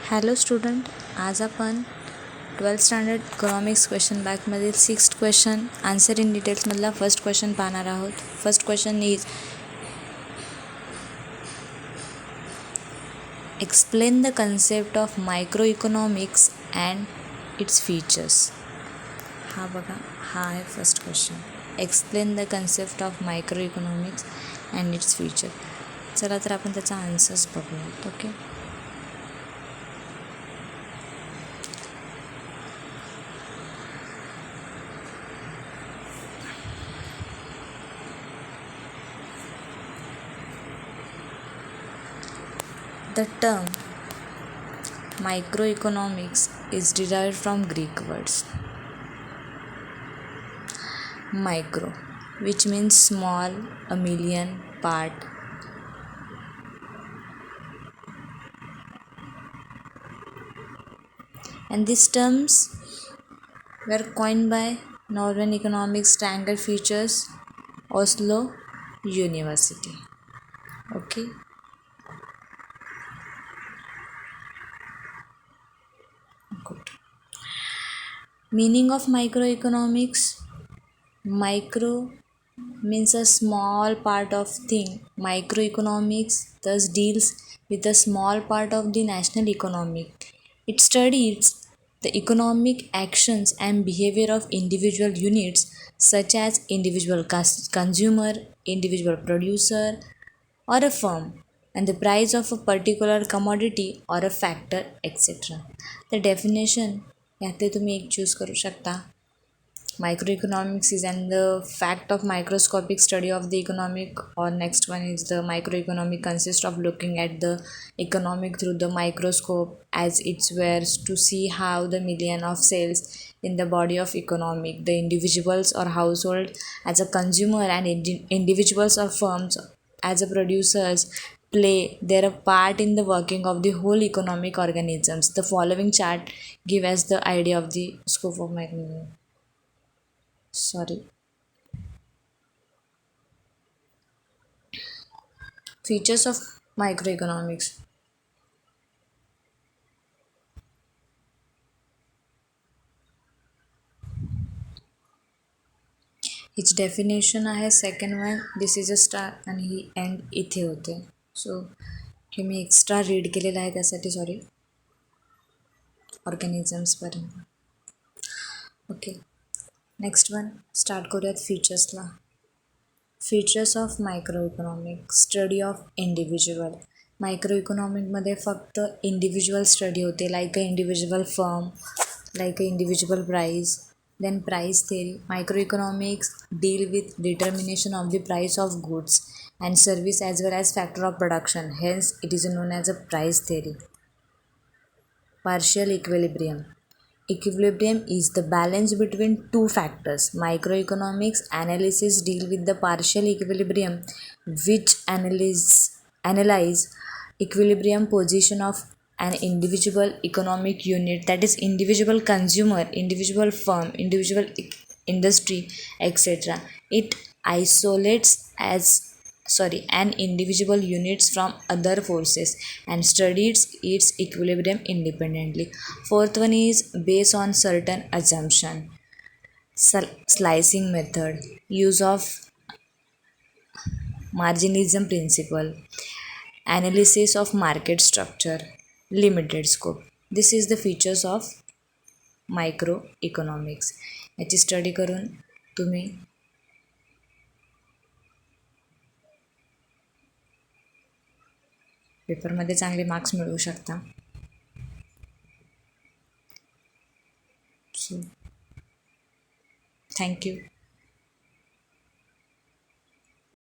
Hello student, आज आपण 12th standard economics question बँकमधील 6th क्वेश्चन आन्सर इन डिटेल्समधला फर्स्ट क्वेश्चन पाहणार आहोत. First question is explain the concept of microeconomics and its features. हा बघा, हा आहे first question. Explain the concept of microeconomics and its feature. चला तर आपण त्याचा आन्सर्स बघूयात. Okay, the term microeconomics is derived from Greek words micro, which means small, a million part, and these terms were coined by Northern Economics Standard Features, Oslo University. Okay, good. Meaning of microeconomics: micro means a small part of thing. Microeconomics thus deals with a small part of the national economy. It studies the economic actions and behavior of individual units such as individual consumer, individual producer, or a firm, and the price of a particular commodity or a factor, etc. The definition यातले तुम्ही एक choose करू शकता. Microeconomics is and the fact of microscopic study of the economic, or next one is the microeconomic consists of looking at the economic through the microscope as its wares to see how the million of cells in the body of economic, the individuals or household as a consumer and individuals or firms as a producers play their part in the working of the whole economic organisms. The following chart give us the idea of the scope of features of microeconomics. its definition आहे second one, this is a star आणि ही and इथे होते. सो हे मी extra read केलेलं आहे, त्यासाठी sorry. ऑर्गॅनिझम्सपर्यंत. Okay, next one start करूयात फीचर्सला. Features of microeconomic: study of individual. Micro इकॉनॉमिकमध्ये फक्त इंडिव्हिज्युअल स्टडी होते, like a individual firm, like a individual price. Then price theory. Microeconomics deal with determination of the price of goods and service as well as factor of production. Hence, it is known as a price theory. Partial equilibrium. Equilibrium is the balance between two factors. Microeconomics analysis deal with the partial equilibrium, which analyze equilibrium position of an individual economic unit, that is individual consumer, individual firm, individual industry, etc. It isolates an individual units from other forces and studies its equilibrium independently. Fourth one is based on certain assumption. Slicing method, use of marginalism principle, analysis of market structure, limited scope. This is the features of micro economics. याची study करून तुम्ही पेपरमध्ये चांगले marks मिळवू शकता. So thank you.